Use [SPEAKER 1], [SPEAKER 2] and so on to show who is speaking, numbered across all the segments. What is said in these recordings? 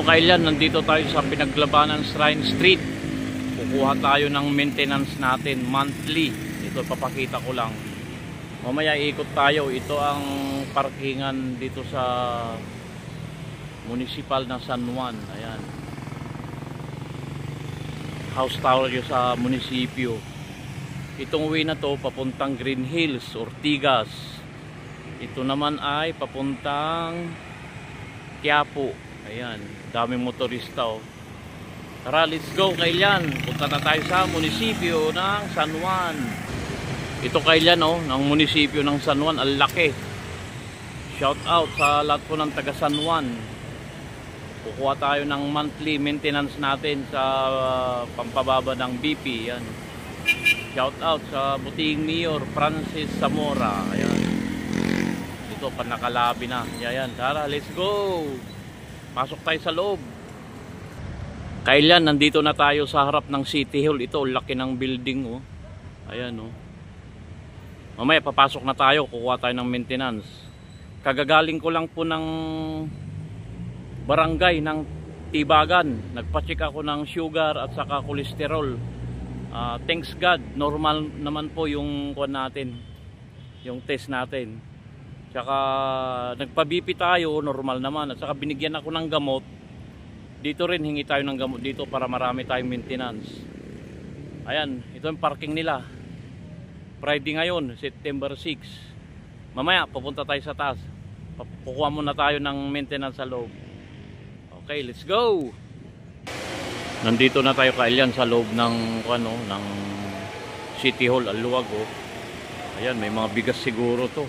[SPEAKER 1] kailan, nandito tayo sa Pinaglabanan Shrine Street. Kukuha tayo ng maintenance natin monthly. Ito papakita ko lang. Mamaya ikot tayo. Ito ang parkingan dito sa municipal na San Juan. Ayan. House tower yung sa munisipyo. Itong way na to papuntang Green Hills, Ortigas. Ito naman ay papuntang Quiapo. Ayan, daming motorista oh. Tara, let's go kailan. Punta na tayo sa munisipyo ng San Juan. Ito kailan oh, ng munisipyo ng San Juan, ang laki. Shout out sa lahat po ng taga San Juan. Kukuha tayo ng monthly maintenance natin sa pampababa ng BP. Yan. Shout out sa buting Mayor Francis Zamora. Ayan. Ito panakalabi na. Ayan, tara, let's go. Pasok tayo sa loob. Kailan, nandito na tayo sa harap ng City Hall. Ito, laki ng building oh. Ayan oh. Mamaya papasok na tayo, kukuha tayo ng maintenance. Kagagaling ko lang po ng barangay ng Tibagan. Nagpa-check ako ng sugar at saka cholesterol. Thanks God, normal naman po yung kuwan natin, yung test natin. Tsaka nagpa-BP tayo, normal naman. At saka binigyan ako ng gamot. Dito rin hingi tayo ng gamot dito para marami tayong maintenance. Ayan, ito yung parking nila. Friday ngayon, September 6. Mamaya pupunta tayo sa taas. Kukuha muna tayo ng maintenance sa loob. Okay, let's go. Nandito na tayo kailyan sa loob ng ano, ng City Hall, Aluwag oh. Ayan, may mga bigas siguro to.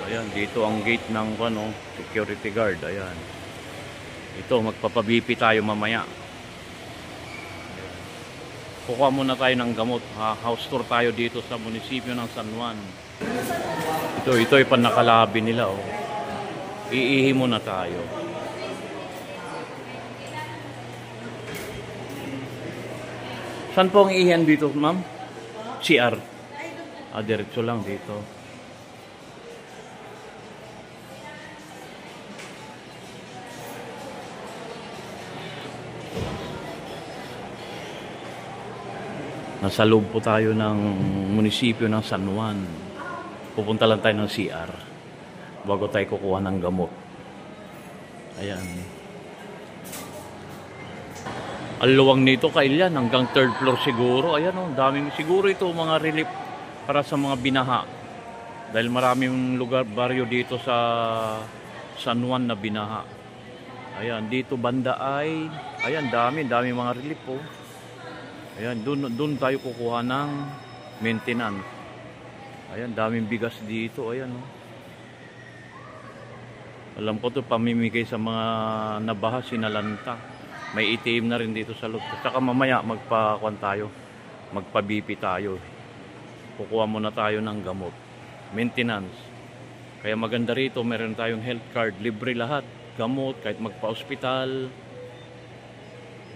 [SPEAKER 1] Ayan, dito ang gate ng ano, security guard. Ayan. Ito, magpapa-BP tayo mamaya. Kukuha muna tayo ng gamot. House tour tayo dito sa munisipyo ng San Juan. Ito ay panakalabi nila oh. Iihi muna tayo. Saan po ang iihan dito, ma'am? CR. Diretso lang dito. Nasa loob po tayo ng munisipyo ng San Juan. Pupunta lang tayo ng CR bago tayo kukuha ng gamot. Ayan. Ang luwang nito kailyan hanggang 3rd floor siguro. Ayan oh, daming siguro ito mga relief para sa mga binaha. Dahil maraming lugar, baryo dito sa San Juan na binaha. Ayan, dito banda ay ayan, dami mga relief oh. Ayan, dun tayo kukuha ng maintenance. Ayan, daming bigas dito. Ayan, oh. Alam ko to pamimigay sa mga nabaha, sinalanta. May ATM na rin dito sa loob. Saka mamaya magpa-kuan tayo. Magpa-BP tayo. Kukuha muna tayo ng gamot. Maintenance. Kaya maganda rito, meron tayong health card. Libre lahat. Gamot, kahit magpa-hospital.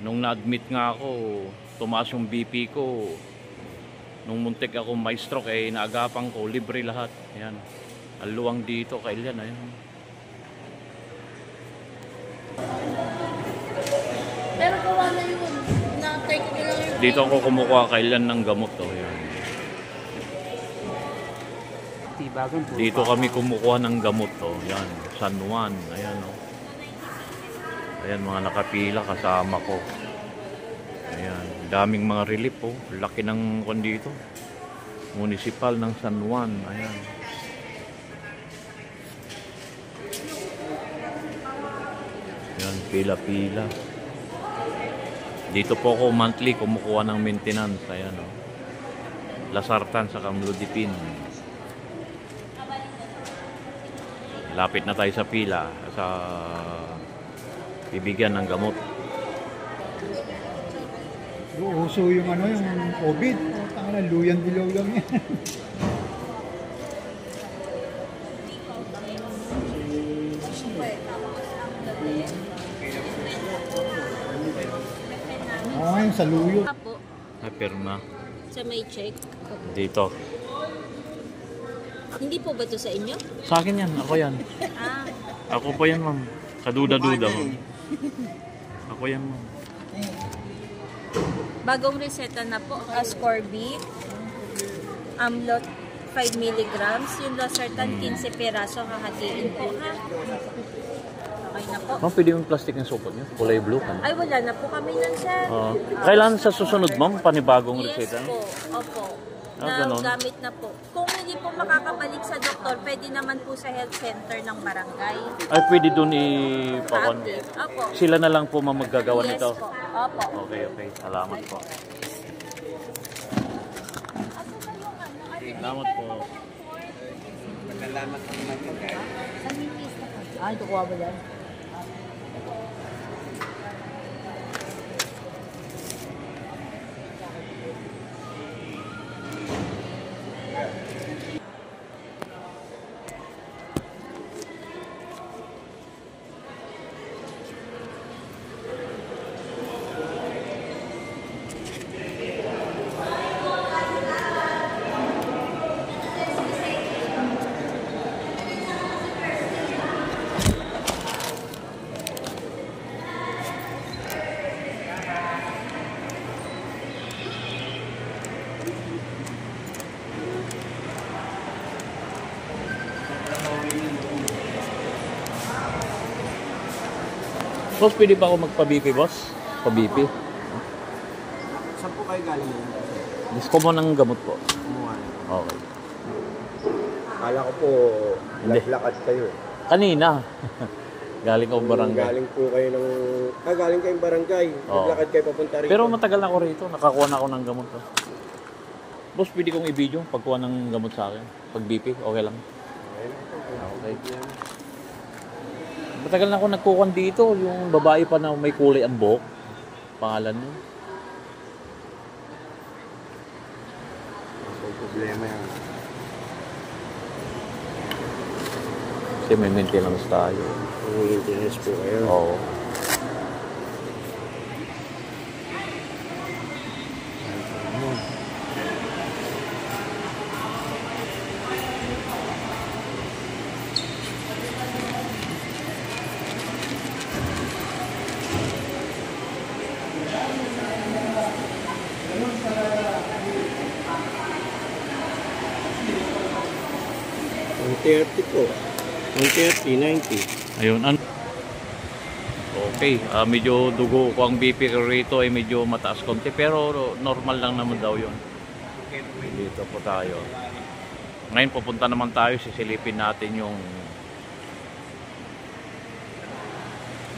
[SPEAKER 1] Nung na-admit nga ako, tumaas yung BP ko. Nung muntik ako may stroke ay naagapan ko, libre lahat. Ayan. Aluwang dito kailan ayan.
[SPEAKER 2] Pero gawa na yun. Nakatay ko lang yun.
[SPEAKER 1] Dito ako kumukuha kailan ng gamot oh. Ayan. Dito kami kumukuha ng gamot oh. Ayan. San Juan. Ayan oh. Ayan mga nakapila kasama ko. Ayan, daming mga relief po. Laki ng kon dito. Municipal ng San Juan. Ayan. Ayan, pila-pila. Dito po ako monthly kumukuha ng maintenance. Ayan o. Lasartan sa Kamludipin. Lapit na tayo sa pila. Sa bibigyan ng gamot.
[SPEAKER 3] Uso yung ano, yung COVID. Tanga na, luyan-dilaw lang yan. Oo, ngayon sa luyo.
[SPEAKER 1] Napirma.
[SPEAKER 2] Sa may check.
[SPEAKER 1] Dito.
[SPEAKER 2] Hindi po ba ito sa inyo?
[SPEAKER 1] Sa akin yan. Ako yan. Ako pa yan, ma'am. Kaduda-duda, ma'am. Ako yan mo.
[SPEAKER 4] Bagong reseta na po, ascorbic, amlot 5 milligrams, yung losartan 15 peraso, hahatiin po ha. Okay na po.
[SPEAKER 1] Ma'am, pwede yung plastic ng supot niyo? Kulay blue ka.
[SPEAKER 4] Ay, wala na po kami nun, sir.
[SPEAKER 1] Kailan sa susunod, ma'am, panibagong
[SPEAKER 4] Yes
[SPEAKER 1] reseta?
[SPEAKER 4] po, opo.
[SPEAKER 1] Ganun.
[SPEAKER 4] Gamit na po. Kung hindi po makakabalik sa doktor, pwede naman po sa health center ng barangay.
[SPEAKER 1] Ay, pwede dun ipakon.
[SPEAKER 4] Pa-update. Opo.
[SPEAKER 1] Sila na lang po ma'am maggagawa
[SPEAKER 4] Yes
[SPEAKER 1] nito.
[SPEAKER 4] po. Opo.
[SPEAKER 1] Okay. Salamat po. Salamat po.
[SPEAKER 2] Ay, tukuha ba yan?
[SPEAKER 1] Boss, pwede ba ako magpa-BP, boss? Pa-BP?
[SPEAKER 5] Saan po kayo galing yun?
[SPEAKER 1] Gusto mo ng gamot po.
[SPEAKER 5] Kumuha.
[SPEAKER 1] Okay.
[SPEAKER 5] Kala ko po,
[SPEAKER 1] Hindi.
[SPEAKER 5] lakad kayo eh.
[SPEAKER 1] Kanina. Galing ako barangay.
[SPEAKER 5] Galing po kayo ng... galing kayong barangay.
[SPEAKER 1] Oo.
[SPEAKER 5] Naglakad kayo papunta rito.
[SPEAKER 1] Pero matagal na ako rito. Nakakuha na ako ng gamot. Boss, pwede kong i-video pagkuha ng gamot sa akin. Pag BP, okay lang. Okay. Matagal na ako nagkukuhan dito. Yung babae pa na may kulay ang buhok. Pangalan niya.
[SPEAKER 5] May problema yan.
[SPEAKER 1] Kasi may maintenance tayo.
[SPEAKER 5] Maintenance po kayo.
[SPEAKER 1] Oo.
[SPEAKER 5] Ang 30 po. Ang 30, 90.
[SPEAKER 1] Ayun. Okay. Medyo dugo ko ang BP ko rito ay medyo mataas konti. Pero normal lang naman daw yun. Dito po tayo. Ngayon pupunta naman tayo. Sisilipin natin yung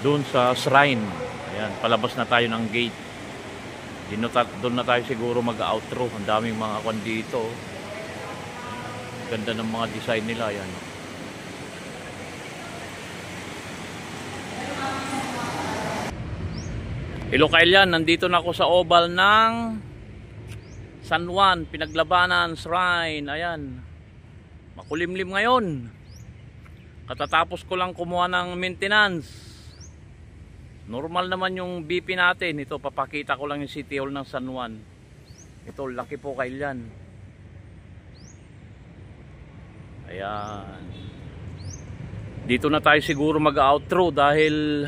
[SPEAKER 1] doon sa shrine. Ayan. Palabas na tayo ng gate. Doon na tayo siguro mag-outro. Ang daming mga kwan dito. Ganda ng mga design nila. Ayan. Hello Kailan, nandito na ako sa oval ng San Juan, Pinaglabanan Shrine. Ayan. Makulimlim ngayon. Katatapos ko lang kumuha ng maintenance. Normal naman yung BP natin. Ito, papakita ko lang yung City Hall ng San Juan. Ito, laki po Kailan. Ayan. Dito na tayo siguro mag-outro dahil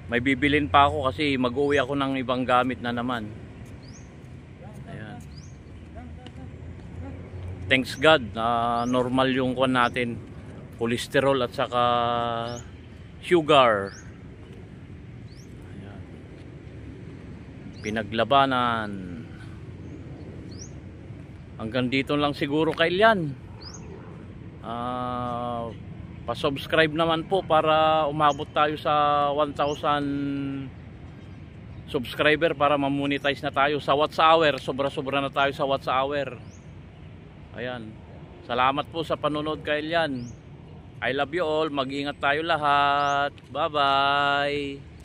[SPEAKER 1] may bibilin pa ako kasi mag-uwi ako ng ibang gamit na naman. Ayan. Thanks God na normal yung kuwan natin. Cholesterol at saka sugar. Ayan. Pinaglabanan. Hanggang dito lang siguro Kailan. Pa-subscribe naman po para umabot tayo sa 1,000 subscriber para ma-monetize na tayo sa Watts Hour. Sobra-sobra na tayo sa Watts Hour. Ayan. Salamat po sa panonood Kailan. I love you all. Mag-ingat tayo lahat. Bye-bye.